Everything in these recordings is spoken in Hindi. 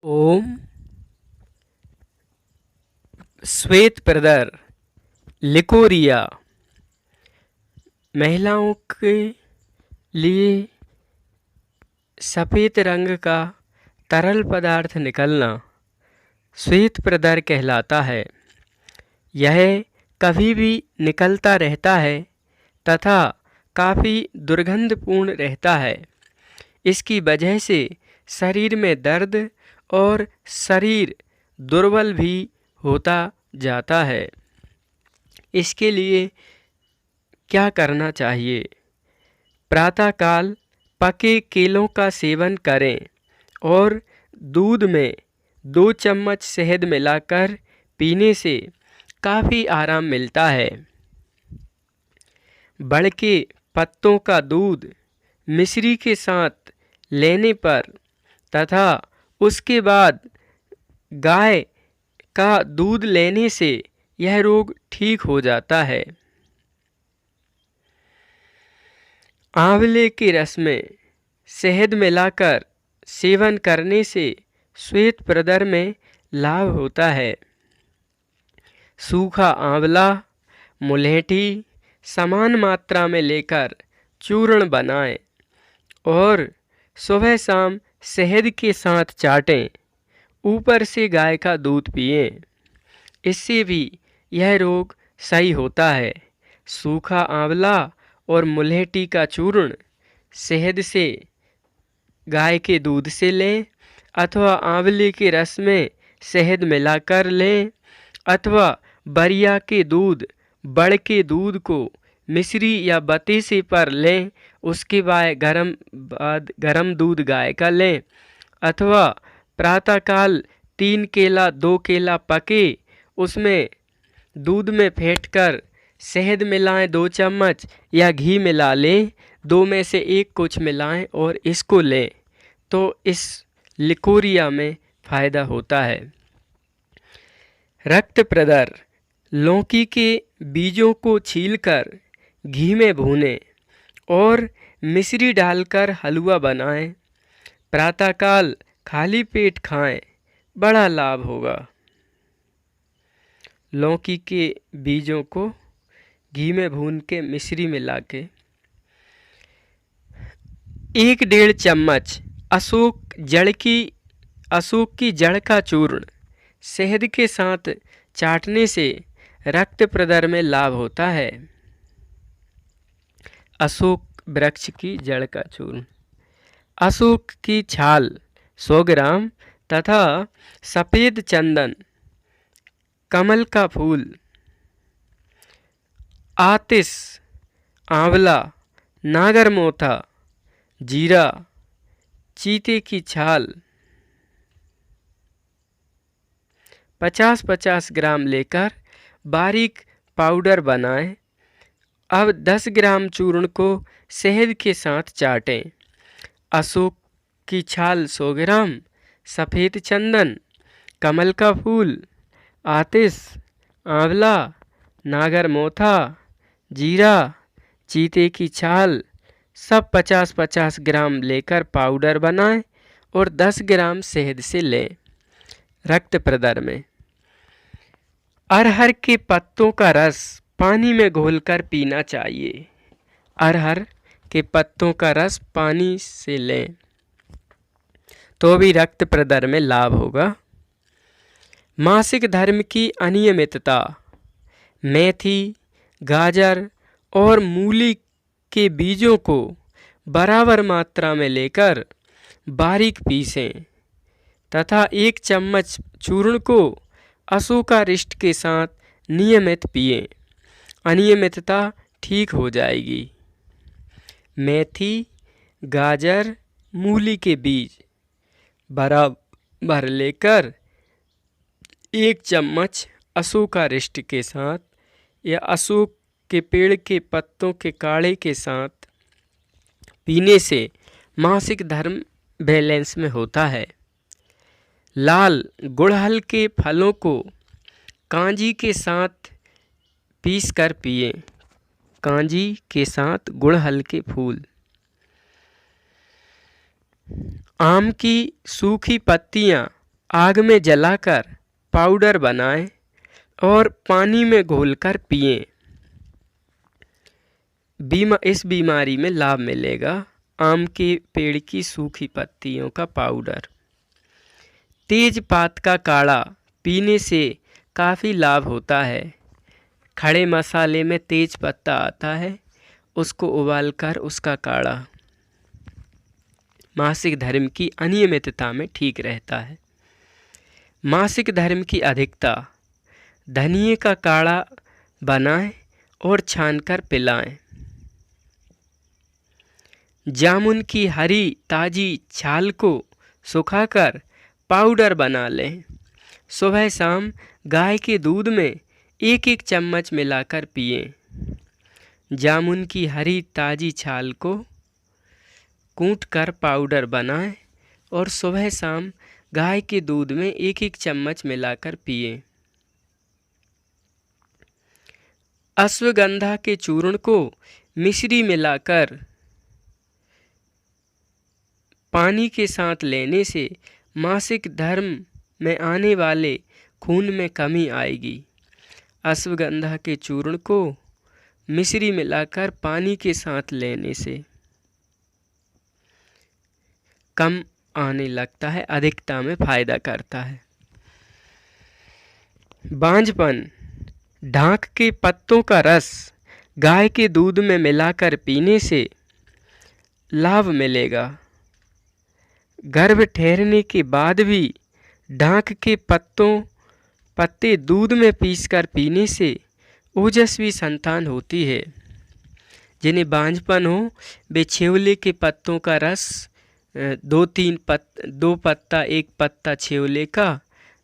ओम श्वेत प्रदर लिकोरिया महिलाओं के लिए सफ़ेद रंग का तरल पदार्थ निकलना श्वेत प्रदर कहलाता है। यह कभी भी निकलता रहता है तथा काफ़ी दुर्गंधपूर्ण रहता है। इसकी वजह से शरीर में दर्द और शरीर दुर्बल भी होता जाता है। इसके लिए क्या करना चाहिए? प्रातःकाल पके केलों का सेवन करें और दूध में 2 चम्मच शहद मिलाकर पीने से काफ़ी आराम मिलता है। बड़ के पत्तों का दूध मिश्री के साथ लेने पर तथा उसके बाद गाय का दूध लेने से यह रोग ठीक हो जाता है। आंवले के रस में शहद मिलाकर सेवन करने से श्वेत प्रदर में लाभ होता है। सूखा आंवला मुलेठी समान मात्रा में लेकर चूर्ण बनाएं और सुबह शाम शहद के साथ चाटें। ऊपर से गाय का दूध पिएं। इससे भी यह रोग सही होता है। सूखा आंवला और मुलेठी का चूर्ण शहद से गाय के दूध से लें अथवा आंवले के रस में शहद मिलाकर लें अथवा बरिया के दूध बड़ के दूध को मिश्री या बतीसे पर लें। उसके बाद गरम दूध गाय का लें अथवा प्रातःकाल 3 केला 2 केला पके उसमें दूध में फेंटकर शहद मिलाएं 2 चम्मच या घी मिला लें। 2 में से 1 कुछ मिलाएं और इसको लें तो इस लिकोरिया में फ़ायदा होता है। रक्त प्रदर लौकी के बीजों को छीलकर घी में भूनें और मिश्री डालकर हलवा बनाएं। प्रातःकाल खाली पेट खाएं, बड़ा लाभ होगा। लौकी के बीजों को घी में भून के मिश्री मिला के 1-1.5 चम्मच अशोक की जड़ का चूर्ण शहद के साथ चाटने से रक्त प्रदर में लाभ होता है। अशोक वृक्ष की जड़ का चूर्ण, अशोक की छाल 100 ग्राम तथा सफ़ेद चंदन, कमल का फूल, आतिश, आंवला, नागरमोथा, जीरा, चीते की छाल 50-50 ग्राम लेकर बारीक पाउडर बनाएं। अब 10 ग्राम चूर्ण को शहद के साथ चाटें। अशोक की छाल 100 ग्राम, सफ़ेद चंदन, कमल का फूल, आतिश, आंवला, नागरमोथा, जीरा, चीते की छाल सब 50-50 ग्राम लेकर पाउडर बनाएं और 10 ग्राम शहद से लें। रक्त प्रदर में अरहर के पत्तों का रस पानी में घोलकर पीना चाहिए। अरहर के पत्तों का रस पानी से लें तो भी रक्त प्रदर में लाभ होगा। मासिक धर्म की अनियमितता मेथी, गाजर और मूली के बीजों को बराबर मात्रा में लेकर बारीक पीसें तथा 1 चम्मच चूर्ण को अशोकारिष्ट के साथ नियमित पिएं। अनियमितता ठीक हो जाएगी। मेथी, गाजर, मूली के बीज बराबर लेकर 1 चम्मच अशोकारिष्ट के साथ या अशोक के पेड़ के पत्तों के काढ़े के साथ पीने से मासिक धर्म बैलेंस में होता है। लाल गुड़हल के फलों को कांजी के साथ पीस कर पिएं। कांजी के साथ गुड़हल के फूल। आम की सूखी पत्तियां आग में जलाकर पाउडर बनाएं और पानी में घोलकर पिएं। इस बीमारी में लाभ मिलेगा। आम के पेड़ की सूखी पत्तियों का पाउडर। तेज पात का काढ़ा पीने से काफ़ी लाभ होता है। खड़े मसाले में तेज पत्ता आता है, उसको उबालकर उसका काढ़ा मासिक धर्म की अनियमितता में ठीक रहता है। मासिक धर्म की अधिकता, धनिये का काढ़ा बनाएं और छानकर पिलाएं। जामुन की हरी ताज़ी छाल को सुखाकर पाउडर बना लें। सुबह शाम गाय के दूध में 1-1 चम्मच मिलाकर पिएं। जामुन की हरी ताज़ी छाल को कूटकर पाउडर बनाएं और सुबह शाम गाय के दूध में 1-1 चम्मच मिलाकर पिएं। अश्वगंधा के चूर्ण को मिश्री मिलाकर पानी के साथ लेने से मासिक धर्म में आने वाले खून में कमी आएगी। अश्वगंधा के चूर्ण को मिश्री मिलाकर पानी के साथ लेने से कम आने लगता है, अधिकता में फायदा करता है। बांझपन, ढाक के पत्तों का रस गाय के दूध में मिलाकर पीने से लाभ मिलेगा। गर्भ ठहरने के बाद भी ढाक के पत्ते दूध में पीसकर पीने से ओजस्वी संतान होती है। जिन्हें बांझपन हो वे छेवले के पत्तों का रस 2 पत्ता 1 पत्ता छेवले का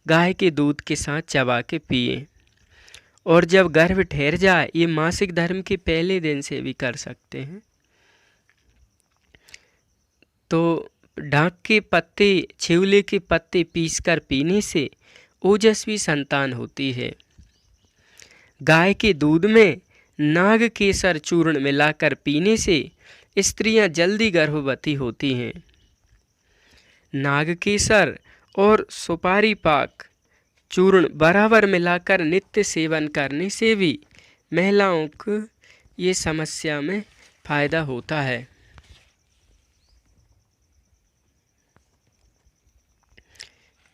गाय के दूध के साथ चबा के पिए। और जब गर्भ ठहर जाए, ये मासिक धर्म के पहले दिन से भी कर सकते हैं, तो ढाक के पत्ते, छेवले के पत्ते पीसकर पीने से ओजस्वी संतान होती है। गाय के दूध में नाग केसर चूर्ण मिलाकर पीने से स्त्रियां जल्दी गर्भवती होती हैं। नाग केसर और सुपारी पाक चूर्ण बराबर मिलाकर नित्य सेवन करने से भी महिलाओं को ये समस्या में फायदा होता है।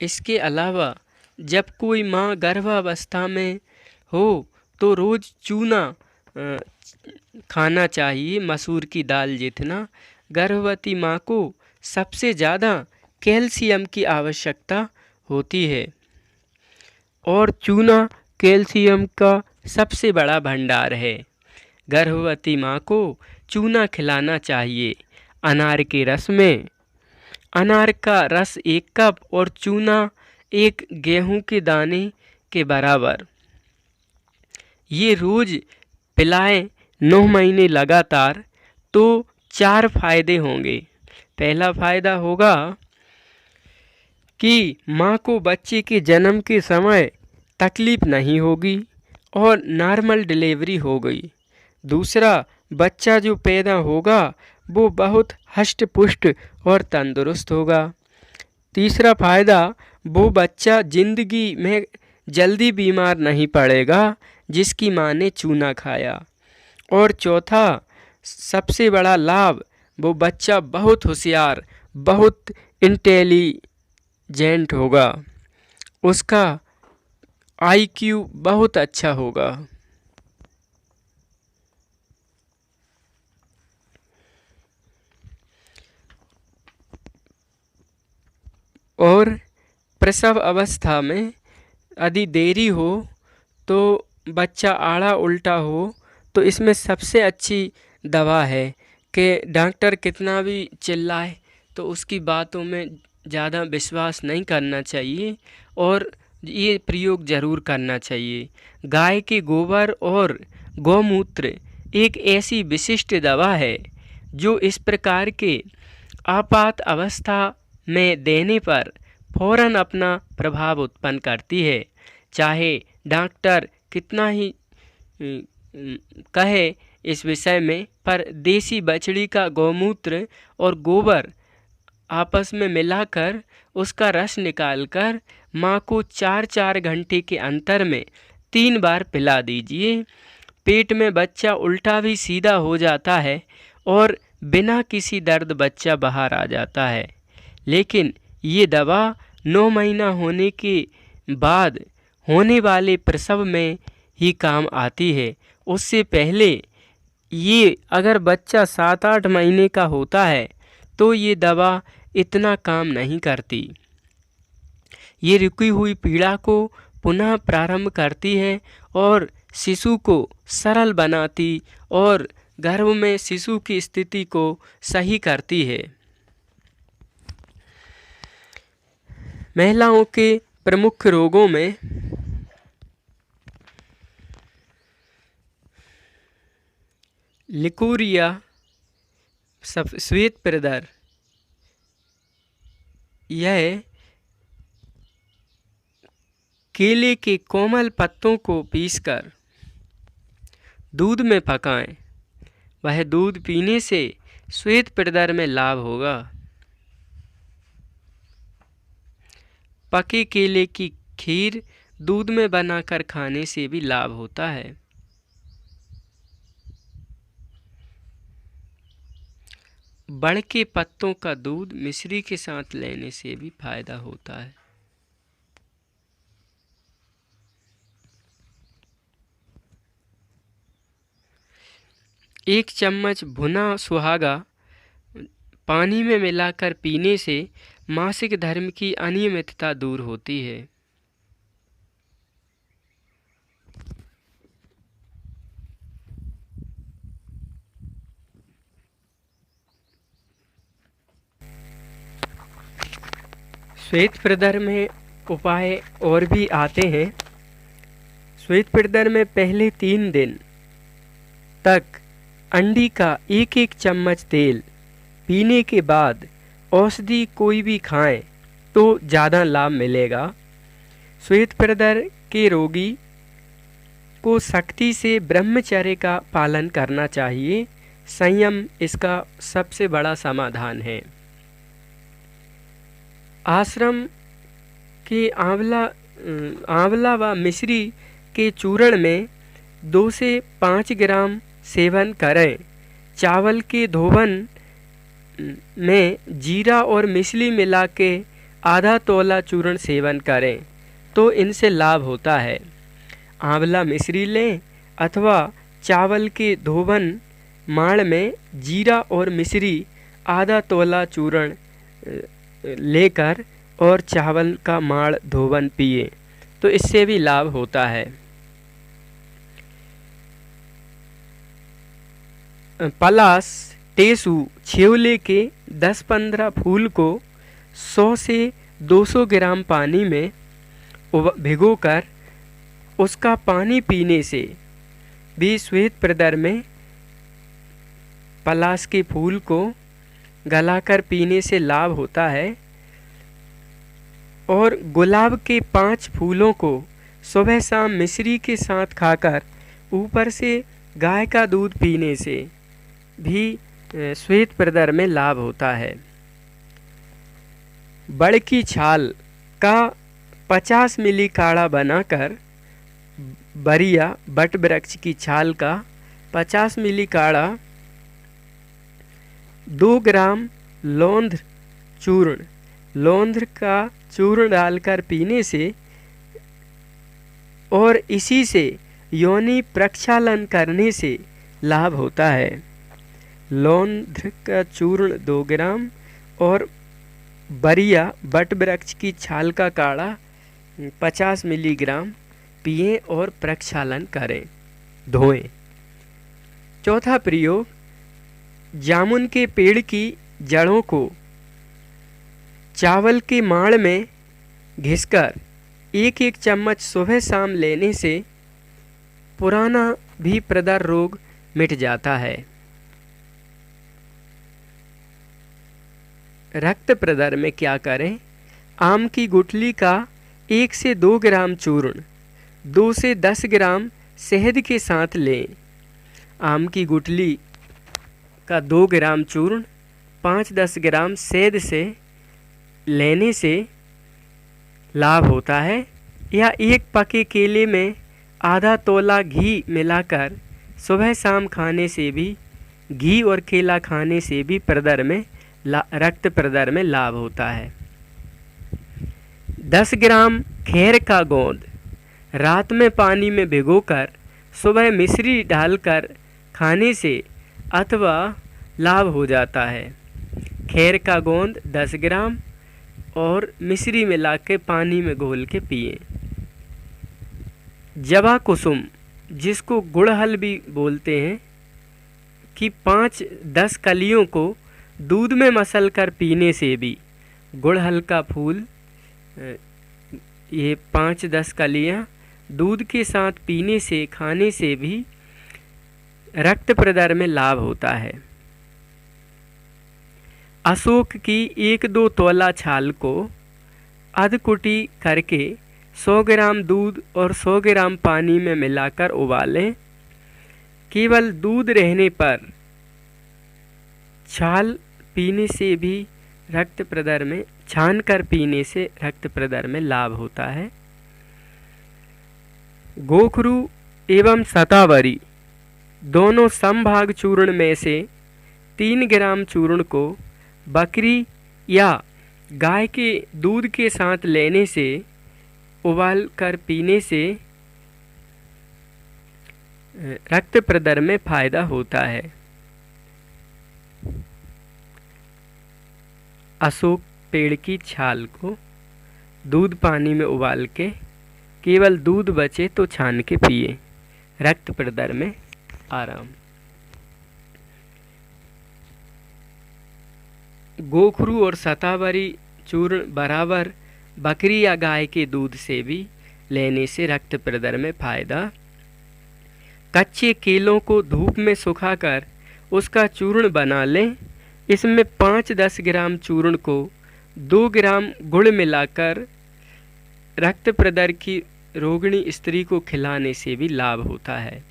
इसके अलावा जब कोई माँ गर्भावस्था में हो तो रोज़ चूना खाना चाहिए, मसूर की दाल जितना। गर्भवती माँ को सबसे ज़्यादा कैल्शियम की आवश्यकता होती है और चूना कैल्शियम का सबसे बड़ा भंडार है। गर्भवती माँ को चूना खिलाना चाहिए। अनार का रस 1 कप और चूना 1 गेहूं के दाने के बराबर। ये रोज पिलाएं 9 महीने लगातार तो 4 फायदे होंगे। पहला फायदा होगा कि माँ को बच्चे के जन्म के समय तकलीफ नहीं होगी और नॉर्मल डिलीवरी हो गई। दूसरा, बच्चा जो पैदा होगा वो बहुत हष्ट पुष्ट और तंदुरुस्त होगा। तीसरा फायदा, वो बच्चा जिंदगी में जल्दी बीमार नहीं पड़ेगा जिसकी माँ ने चूना खाया। और चौथा सबसे बड़ा लाभ, वो बच्चा बहुत होशियार, बहुत इंटेलिजेंट होगा, उसका IQ बहुत अच्छा होगा। और प्रसव अवस्था में यदि देरी हो तो बच्चा आड़ा उल्टा हो तो इसमें सबसे अच्छी दवा है कि डॉक्टर कितना भी चिल्लाए तो उसकी बातों में ज़्यादा विश्वास नहीं करना चाहिए और ये प्रयोग ज़रूर करना चाहिए। गाय के गोबर और गौमूत्र एक ऐसी विशिष्ट दवा है जो इस प्रकार के आपात अवस्था में देने पर फौरन अपना प्रभाव उत्पन्न करती है। चाहे डॉक्टर कितना ही कहे इस विषय में, पर देसी बछड़ी का गौमूत्र और गोबर आपस में मिलाकर उसका रस निकालकर माँ को 4-4 घंटे के अंतर में 3 बार पिला दीजिए। पेट में बच्चा उल्टा भी सीधा हो जाता है और बिना किसी दर्द बच्चा बाहर आ जाता है। लेकिन ये दवा 9 महीना होने के बाद होने वाले प्रसव में ही काम आती है। उससे पहले ये अगर बच्चा 7-8 महीने का होता है तो ये दवा इतना काम नहीं करती। ये रुकी हुई पीड़ा को पुनः प्रारंभ करती है और शिशु को सरल बनाती और गर्भ में शिशु की स्थिति को सही करती है। महिलाओं के प्रमुख रोगों में लिकोरिया, श्वेत प्रदर, यह केले के कोमल पत्तों को पीसकर दूध में पकाएं। वह दूध पीने से श्वेत प्रदर में लाभ होगा। पके केले की खीर दूध में बनाकर खाने से भी लाभ होता है। बड़ के पत्तों का दूध मिश्री के साथ लेने से भी फायदा होता है। एक चम्मच भुना सुहागा पानी में मिलाकर पीने से मासिक धर्म की अनियमितता दूर होती है। श्वेत प्रदर में उपाय और भी आते हैं। श्वेत प्रदर में पहले 3 दिन तक अंडी का 1-1 चम्मच तेल पीने के बाद औषधि कोई भी खाएं तो ज़्यादा लाभ मिलेगा। श्वेत प्रदर के रोगी को सख्ती से ब्रह्मचर्य का पालन करना चाहिए। संयम इसका सबसे बड़ा समाधान है। आश्रम के आंवला व मिश्री के चूर्ण में 2 से 5 ग्राम सेवन करें। चावल के धोवन में जीरा और मिश्री मिला के आधा तोला चूर्ण सेवन करें तो इनसे लाभ होता है। आंवला मिश्री लें अथवा चावल के धोवन माड़ में जीरा और मिश्री आधा तोला चूर्ण लेकर और चावल का माड़ धोवन पिए तो इससे भी लाभ होता है। पलास, टेसू, छेवले के 10-15 फूल को 100 से 200 ग्राम पानी में भिगोकर उसका पानी पीने से भी श्वेत प्रदर में पलास के फूल को गलाकर पीने से लाभ होता है। और गुलाब के 5 फूलों को सुबह शाम मिश्री के साथ खाकर ऊपर से गाय का दूध पीने से भी श्वेत प्रदर में लाभ होता है। बड़ की छाल का 50 मिली काढ़ा बनाकर बरिया बट वृक्ष की छाल का 50 मिली काढ़ा 2 ग्राम लौंध का चूर्ण डालकर पीने से और इसी से योनि प्रक्षालन करने से लाभ होता है। लौंध का चूर्ण 2 ग्राम और बरिया बट वृक्ष की छाल का काढ़ा 50 मिलीग्राम पिएं और प्रक्षालन करें, धोएं। चौथा प्रयोग, जामुन के पेड़ की जड़ों को चावल के माड़ में घिसकर 1-1 चम्मच सुबह शाम लेने से पुराना भी प्रदर रोग मिट जाता है। रक्त प्रदर में क्या करें? आम की गुठली का 1 से 2 ग्राम चूर्ण 2 से 10 ग्राम शहद के साथ लें। आम की गुठली का 2 ग्राम चूर्ण 5-10 ग्राम शहद से लेने से लाभ होता है, या एक पके केले में आधा तोला घी मिलाकर सुबह शाम खाने से भी, घी और केला खाने से भी रक्त प्रदर में लाभ होता है। 10 ग्राम खैर का गोंद रात में पानी में भिगोकर सुबह मिश्री डालकर खाने से अथवा लाभ हो जाता है। खैर का गोंद 10 ग्राम और मिश्री मिला के पानी में घोल के पिए। जवा कुसुम, जिसको गुड़हल भी बोलते हैं, कि 5-10 कलियों को दूध में मसल कर पीने से भी, गुड़हल का फूल, ये 5-10 कलियाँ दूध के साथ पीने से, खाने से भी रक्त प्रदर में लाभ होता है। अशोक की 1-2 तोला छाल को अधकुटी करके 100 ग्राम दूध और 100 ग्राम पानी में मिलाकर उबालें। केवल दूध रहने पर छाल पीने से भी रक्त प्रदर में, छान कर पीने से रक्त प्रदर में लाभ होता है। गोखरू एवं शतावरी दोनों समभाग चूर्ण में से 3 ग्राम चूर्ण को बकरी या गाय के दूध के साथ लेने से, उबाल कर पीने से रक्त प्रदर में फायदा होता है। अशोक पेड़ की छाल को दूध पानी में उबाल के, केवल दूध बचे तो छान के पिए, रक्त प्रदर में आराम। गोखरू और शतावरी चूर्ण बराबर बकरी या गाय के दूध से भी लेने से रक्त प्रदर में फायदा। कच्चे केलों को धूप में सुखाकर उसका चूर्ण बना लें। इसमें 5-10 ग्राम चूर्ण को 2 ग्राम गुड़ मिलाकर रक्त प्रदर की रोगिणी स्त्री को खिलाने से भी लाभ होता है।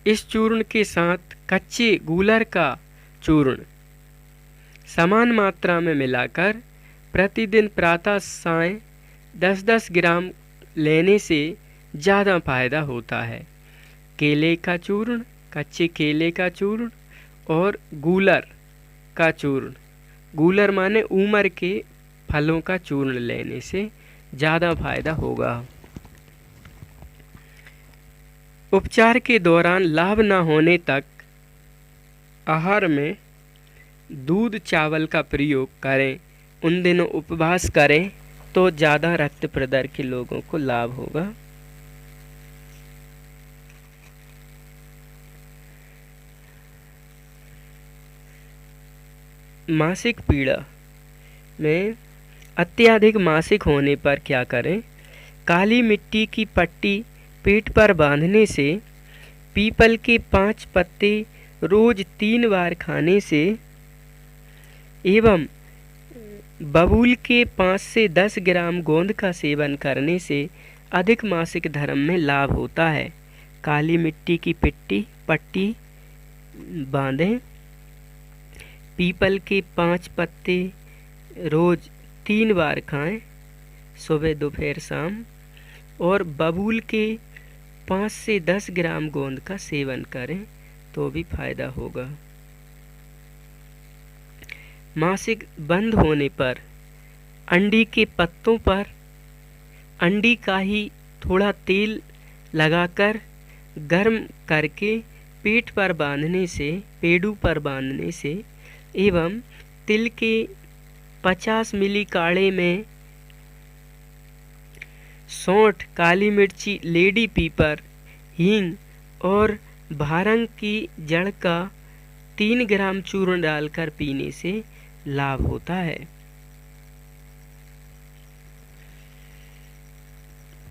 इस चूर्ण के साथ कच्चे गूलर का चूर्ण समान मात्रा में मिलाकर प्रतिदिन प्रातः सायं 10-10 ग्राम लेने से ज़्यादा फायदा होता है। केले का चूर्ण, कच्चे केले का चूर्ण और गूलर का चूर्ण, गूलर माने उमर के फलों का चूर्ण लेने से ज़्यादा फायदा होगा। उपचार के दौरान लाभ न होने तक आहार में दूध चावल का प्रयोग करें, उन दिनों उपवास करें तो ज़्यादा रक्त प्रदर के लोगों को लाभ होगा। मासिक पीड़ा में अत्यधिक मासिक होने पर क्या करें? काली मिट्टी की पट्टी पेट पर बांधने से, पीपल के 5 पत्ते रोज 3 बार खाने से एवं बबूल के 5 से 10 ग्राम गोंद का सेवन करने से अधिक मासिक धर्म में लाभ होता है। काली मिट्टी की पट्टी बांधें, पीपल के 5 पत्ते रोज 3 बार खाएं, सुबह दोपहर शाम, और बबूल के 5 से 10 ग्राम गोंद का सेवन करें तो भी फायदा होगा। मासिक बंद होने पर अंडी के पत्तों पर अंडी का ही थोड़ा तेल लगाकर गर्म करके पेट पर बांधने से, पेड़ू पर बांधने से एवं तिल के 50 मिली काढ़े में सौंठ, काली मिर्ची, लेडी पीपर, हींग और भारंग की जड़ का 3 ग्राम चूर्ण डालकर पीने से लाभ होता है।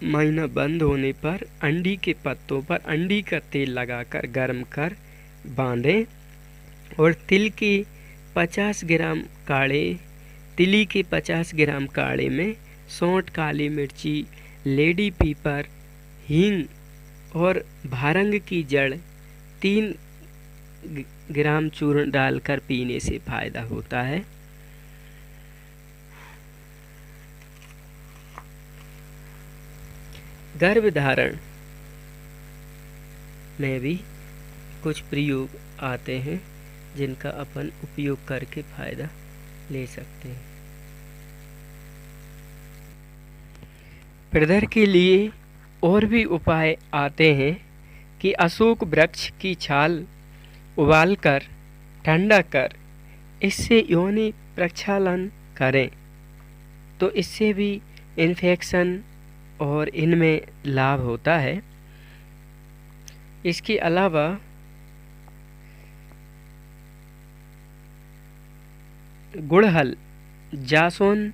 महीना बंद होने पर अंडी के पत्तों पर अंडी का तेल लगाकर गर्म कर बांधें और तिल के 50 ग्राम काढ़े, तिली के 50 ग्राम काढ़े में सौंठ, काली मिर्ची, लेडी पीपर, हींग और भारंग की जड़ 3 ग्राम चूर्ण डालकर पीने से फायदा होता है। गर्भधारण में भी कुछ प्रयोग आते हैं जिनका अपन उपयोग करके फायदा ले सकते हैं। प्रदर के लिए और भी उपाय आते हैं कि अशोक वृक्ष की छाल उबालकर ठंडा कर इससे योनि प्रक्षालन करें तो इससे भी इन्फेक्शन और इनमें लाभ होता है। इसके अलावा गुड़हल जासवन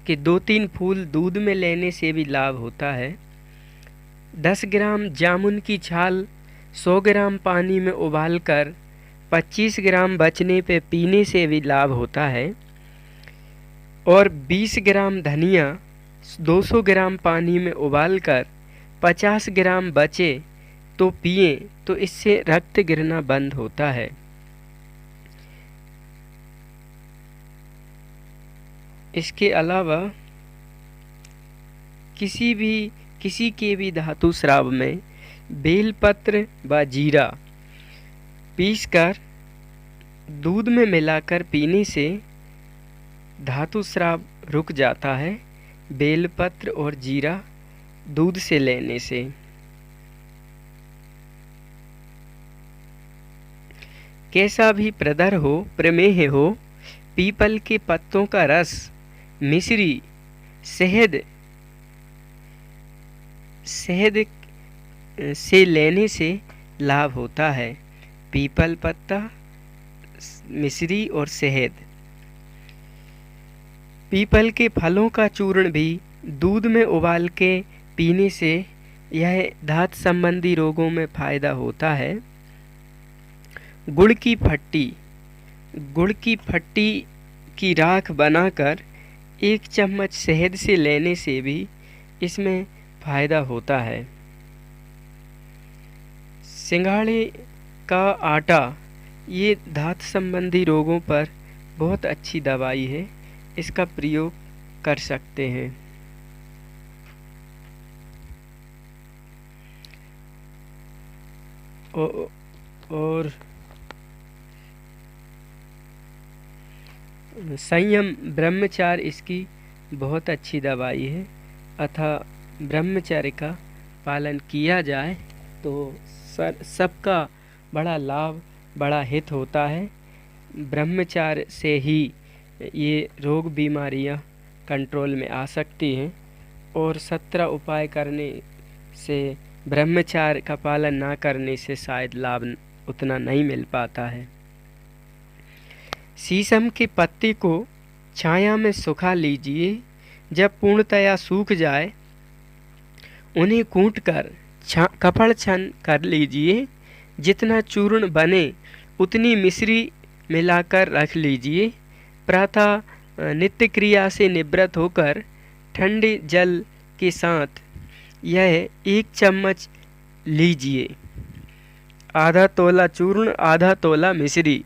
के 2-3 फूल दूध में लेने से भी लाभ होता है। 10 ग्राम जामुन की छाल 100 ग्राम पानी में उबालकर 25 ग्राम बचने पे पीने से भी लाभ होता है। और 20 ग्राम धनिया 200 ग्राम पानी में उबालकर 50 ग्राम बचे तो पिए तो इससे रक्त गिरना बंद होता है। इसके अलावा किसी के भी धातु स्राव में बेलपत्र व जीरा पीसकर दूध में मिलाकर पीने से धातु स्राव रुक जाता है। बेलपत्र और जीरा दूध से लेने से। कैसा भी प्रदर हो, प्रमेह हो, पीपल के पत्तों का रस, मिश्री, शहद से लेने से लाभ होता है। पीपल पत्ता, मिश्री और शहद। पीपल के फलों का चूर्ण भी दूध में उबाल के पीने से यह दांत संबंधी रोगों में फायदा होता है। गुड़ की फट्टी की राख बनाकर 1 चम्मच शहद से लेने से भी इसमें फायदा होता है। सिंघाड़े का आटा ये दांत संबंधी रोगों पर बहुत अच्छी दवाई है, इसका प्रयोग कर सकते हैं। और संयम ब्रह्मचार्य इसकी बहुत अच्छी दवाई है। अतः ब्रह्मचर्य का पालन किया जाए तो सबका बड़ा लाभ, बड़ा हित होता है। ब्रह्मचार्य से ही ये रोग बीमारियां कंट्रोल में आ सकती हैं और 17 उपाय करने से ब्रह्मचार्य का पालन ना करने से शायद लाभ उतना नहीं मिल पाता है। शीशम के पत्ते को छाया में सुखा लीजिए। जब पूर्णतया सूख जाए उन्हें कूटकर कपड़ छन कर लीजिए। जितना चूर्ण बने उतनी मिश्री मिलाकर रख लीजिए। प्रातः नित्य क्रिया से निवृत्त होकर ठंडे जल के साथ यह 1 चम्मच लीजिए। आधा तोला चूर्ण, आधा तोला मिश्री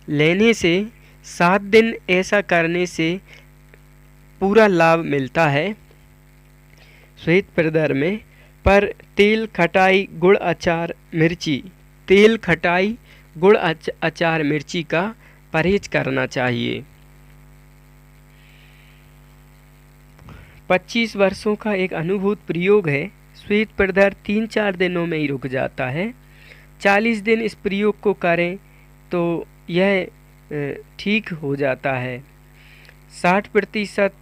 लेने से 7 दिन ऐसा करने से पूरा लाभ मिलता है। श्वेत प्रदर में पर तेल, खटाई, गुड़, अचार, मिर्ची, तेल, खटाई, गुड़, अचार, मिर्ची का परहेज करना चाहिए। 25 वर्षों का एक अनुभूत प्रयोग है। श्वेत प्रदर 3-4 दिनों में ही रुक जाता है। 40 दिन इस प्रयोग को करें तो यह ठीक हो जाता है। 60%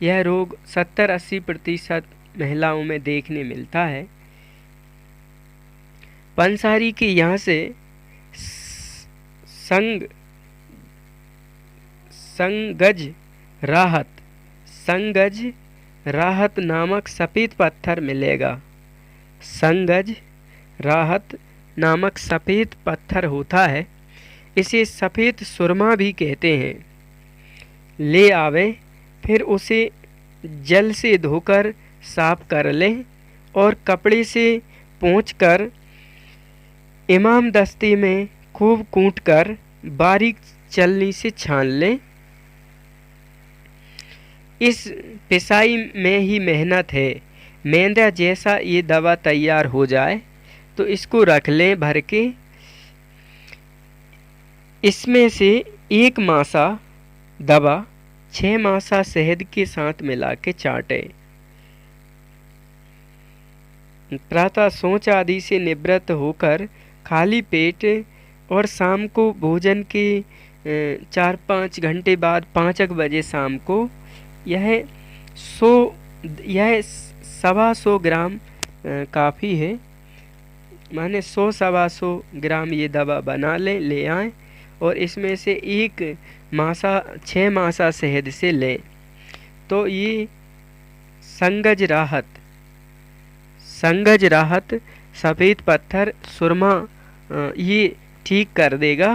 यह रोग 70-80% महिलाओं में देखने मिलता है। पंसारी के यहाँ से संगज राहत नामक सफ़ेद पत्थर मिलेगा। संगज राहत नामक सफ़ेद पत्थर होता है। इसे सफ़ेद सुरमा भी कहते हैं। ले आवे, फिर उसे जल से धोकर साफ कर लें और कपड़े से पोंछकर इमाम दस्ते में खूब कूटकर बारीक छलनी से छान लें। इस पिसाई में ही मेहनत है। मैदा जैसा ये दवा तैयार हो जाए तो इसको रख लें भर के। इसमें से एक मासा दवा 6 मासा शहद के साथ मिला के चाटें। प्रातः शौच आदि से निवृत्त होकर खाली पेट और शाम को भोजन के 4-5 घंटे बाद 5 बजे शाम को यह 100 ग्राम काफ़ी है। माने 100-125 ग्राम ये दवा बना लें, ले आएँ और इसमें से एक मासा 6 मासा शहद से लें तो ये संगज राहत सफ़ेद पत्थर सुरमा ये ठीक कर देगा।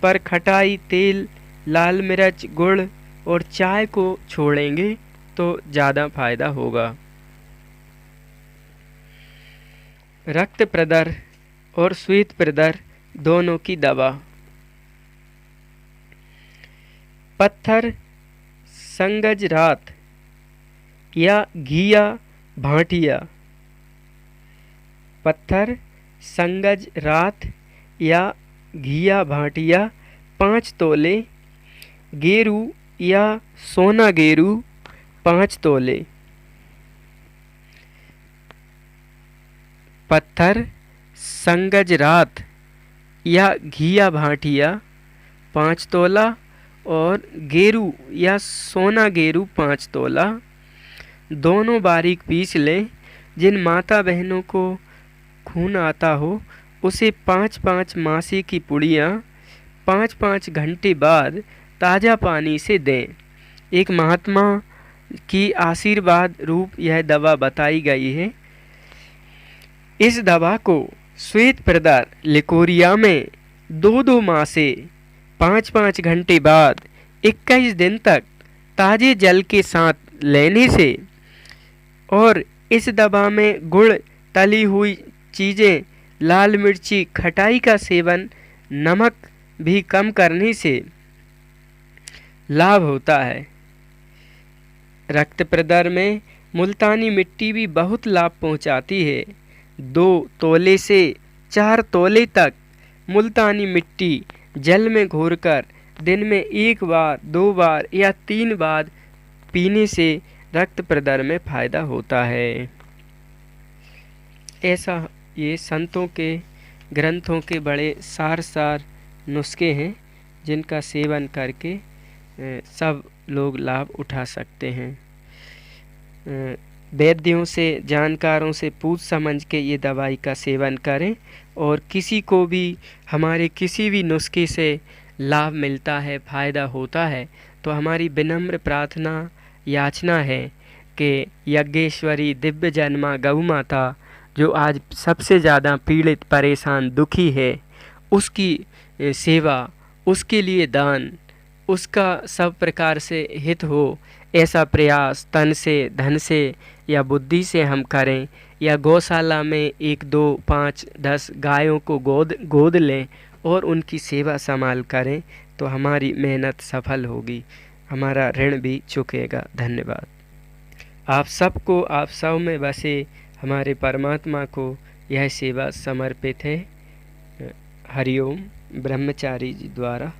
पर खटाई, तेल, लाल मिर्च, गुड़ और चाय को छोड़ेंगे तो ज़्यादा फायदा होगा। रक्त प्रदर और श्वेत प्रदर दोनों की दवा। पत्थर संगज रात या घिया भाटिया। पत्थर संगज रात या घिया भाटिया 5 तोले। गेरू या सोना गेरू 5 तोले। पत्थर संगज रात या घिया भाटिया 5 तोला और गेरू या सोना गेरू 5 तोला। दोनों बारीक पीस लें। जिन माता बहनों को खून आता हो उसे 5-5 मासी की पुड़ियाँ 5-5 घंटे बाद ताज़ा पानी से दें। एक महात्मा की आशीर्वाद रूप यह दवा बताई गई है। इस दवा को श्वेत प्रदर लिकोरिया में 2-2 मासे 5-5 घंटे बाद 21 दिन तक ताज़े जल के साथ लेने से और इस दवा में गुड़, तली हुई चीज़ें, लाल मिर्ची, खटाई का सेवन, नमक भी कम करने से लाभ होता है। रक्त प्रदर में मुल्तानी मिट्टी भी बहुत लाभ पहुंचाती है। 2 तोले से 4 तोले तक मुल्तानी मिट्टी जल में घोरकर दिन में 1 बार, 2 बार या 3 बार पीने से रक्त प्रदर में फायदा होता है। ऐसा ये संतों के ग्रंथों के बड़े सार नुस्खे हैं जिनका सेवन करके सब लोग लाभ उठा सकते हैं। वैद्यों से, जानकारों से पूछ समझ के ये दवाई का सेवन करें और किसी को भी हमारे किसी भी नुस्खे से लाभ मिलता है, फ़ायदा होता है तो हमारी विनम्र प्रार्थना याचना है कि यज्ञेश्वरी दिव्य जन्मा गौ माता जो आज सबसे ज़्यादा पीड़ित, परेशान, दुखी है, उसकी सेवा, उसके लिए दान, उसका सब प्रकार से हित हो, ऐसा प्रयास तन से, धन से या बुद्धि से हम करें। या गौशाला में 1, 2, 5, 10 गायों को गोद लें और उनकी सेवा संभाल करें तो हमारी मेहनत सफल होगी, हमारा ऋण भी चुकेगा। धन्यवाद। आप सबको, आप सब में बसे हमारे परमात्मा को यह सेवा समर्पित है। हरिओम। ब्रह्मचारी जी द्वारा।